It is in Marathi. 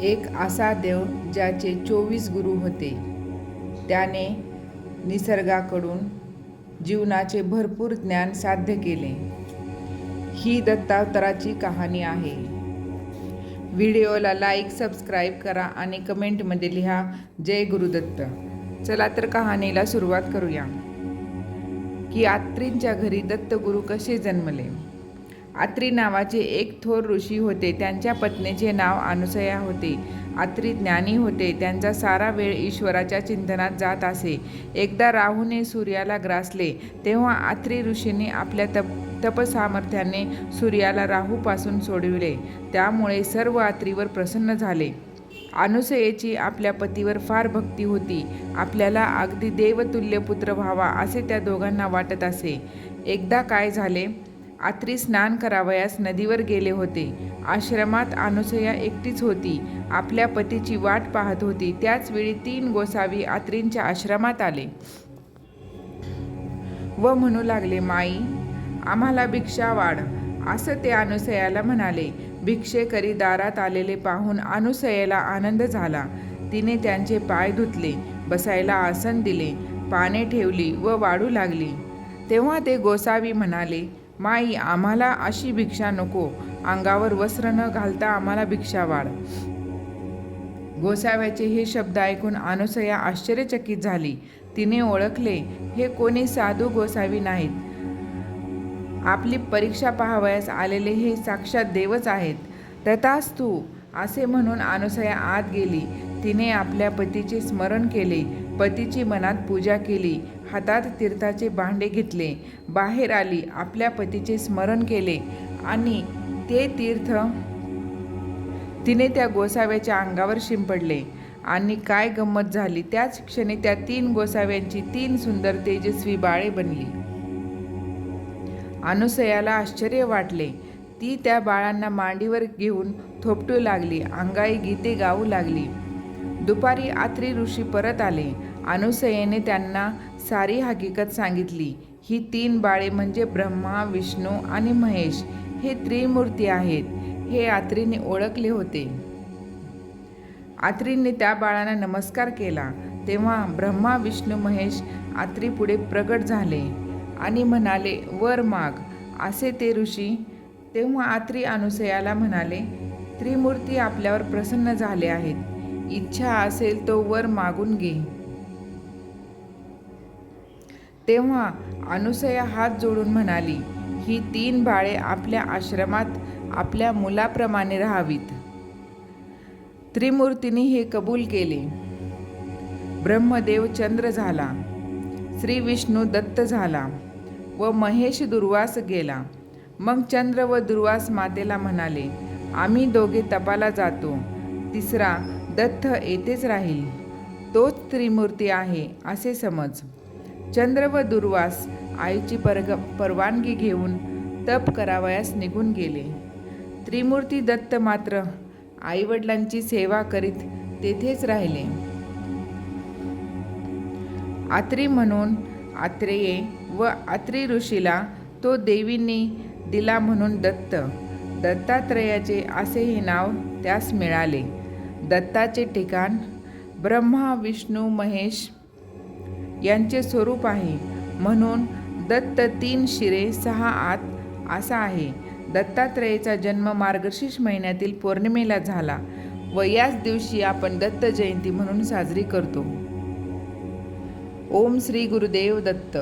एक असा देव ज्याचे 24 गुरु होते. त्याने निसर्गाकडून जीवनाचे भरपूर ज्ञान साध्य केले. ही दत्तावताराची कहाणी आहे. व्हिडिओला लाईक, सबस्क्राईब करा आणि कमेंटमध्ये लिहा जय गुरुदत्त. चला तर कहाणीला सुरुवात करूया. की अत्रींच्या घरी दत्तगुरु कसे जन्मले. अत्री नावाचे एक थोर ऋषी होते. त्यांच्या पत्नीचे नाव अनुसया होते. अत्री ज्ञानी होते. त्यांचा सारा वेळ ईश्वराच्या चिंतनात जात असे. एकदा राहूने सूर्याला ग्रासले, तेव्हा अत्री ऋषींनी आपल्या तपसामर्थ्याने सूर्याला राहूपासून सोडविले. त्यामुळे सर्व अत्रीवर प्रसन्न झाले. अनुसयेची आपल्या पतीवर फार भक्ती होती. आपल्याला अगदी देवतुल्य पुत्र व्हावा असे त्या दोघांना वाटत असे. एकदा काय झाले, अत्री स्नान करावयास नदीवर गेले होते. आश्रमात अनुसया एकटीच होती. आपल्या पतीची वाट पाहत होती. त्याच वेळी 3 गोसावी अत्रींच्या आश्रमात आले व म्हणू लागले, माई, आम्हाला भिक्षा वाढ, असं ते अनुसयाला म्हणाले. भिक्षेकरी दारात आलेले पाहून अनुसयेला आनंद झाला. तिने त्यांचे पाय धुतले, बसायला आसन दिले, पाने ठेवली व वाढू लागली. तेव्हा ते गोसावी म्हणाले, माई, आम्हाला अशी भिक्षा नको. अंगावर वस्त्र न घालता आम्हाला भिक्षा वाढ. गोसाव्याचे हे शब्द ऐकून अनुसया आश्चर्यचकित झाली. तिने ओळखले, हे कोणी साधू गोसावी नाहीत. आपली परीक्षा पाहावयास आलेले हे साक्षात देवच आहेत. तथास्तु, असे म्हणून अनुसया आत गेली. तिने आपल्या पतीचे स्मरण केले. पतीची मनात पूजा केली. हातात तीर्थाचे भांडे घेतले. बाहेर आली. आपल्या पतीचे स्मरण केले आणि ते तीर्थ तिने त्या गोसाव्याच्या अंगावर शिंपडले. आणि काय गंमत झाली, त्याच क्षणी त्या 3 गोसाव्यांची 3 सुंदर तेजस्वी बाळे बनली. अनुसयाला आश्चर्य वाटले. ती त्या बाळांना मांडीवर घेऊन थोपटू लागली. अंगाई गीते गाऊ लागली. दुपारी अत्री ऋषी परत आले. अनुसयेने त्यांना सारी हकीकत सांगितली. ही 3 बाळे म्हणजे ब्रह्मा, विष्णू आणि महेश हे त्रिमूर्ती आहेत. हे अत्रीने ओळखले होते. अत्रीने त्या बाळांना नमस्कार केला. तेव्हा ब्रह्मा, विष्णू, महेश अत्री पुढे प्रगट झाले आणि म्हणाले, वर माग, असे ते ऋषी. तेव्हा अत्री अनुसयाला म्हणाले, त्रिमूर्ती आपल्यावर प्रसन्न झाले आहेत. इच्छा असेल तो वर मागून घे. तेव्हा अनुसया हात जोडून म्हणाली, ही 3 बाळे आपल्या आश्रमात आपल्या मुलाप्रमाणे राहावीत. त्रिमूर्तींनी हे कबूल केले. ब्रह्मदेव चंद्र झाला, श्री विष्णू दत्त झाला व महेश दुर्वास गेला. मग चंद्र व दुर्वास मातेला म्हणाले, आम्ही दोघे तपाला जातो. तिसरा दत्त येथेच राहील. तोच त्रिमूर्ती आहे असे समज. चंद्र व दुर्वास आईची परवानगी घेऊन तप करावयास निघून गेले. त्रिमूर्ती दत्त मात्र आईवडिलांची सेवा करीत तेथेच राहिले. अत्री म्हणून आत्रेय व अत्री ऋषीला तो देवींनी दिला म्हणून दत्त. दत्तात्रयाचे असे हे नाव त्यास मिळाले. दत्ताचे ठिकाण ब्रह्मा, विष्णू, महेश यांचे स्वरूप आहे. म्हणून दत्त 3 शिरे 6 हात असा आहे. दत्तात्रेयाचा जन्म मार्गशीर्ष महिन्यातील पौर्णिमेला झाला व याच दिवशी आपण दत्त जयंती म्हणून साजरी करतो. ओम श्री गुरुदेव दत्त.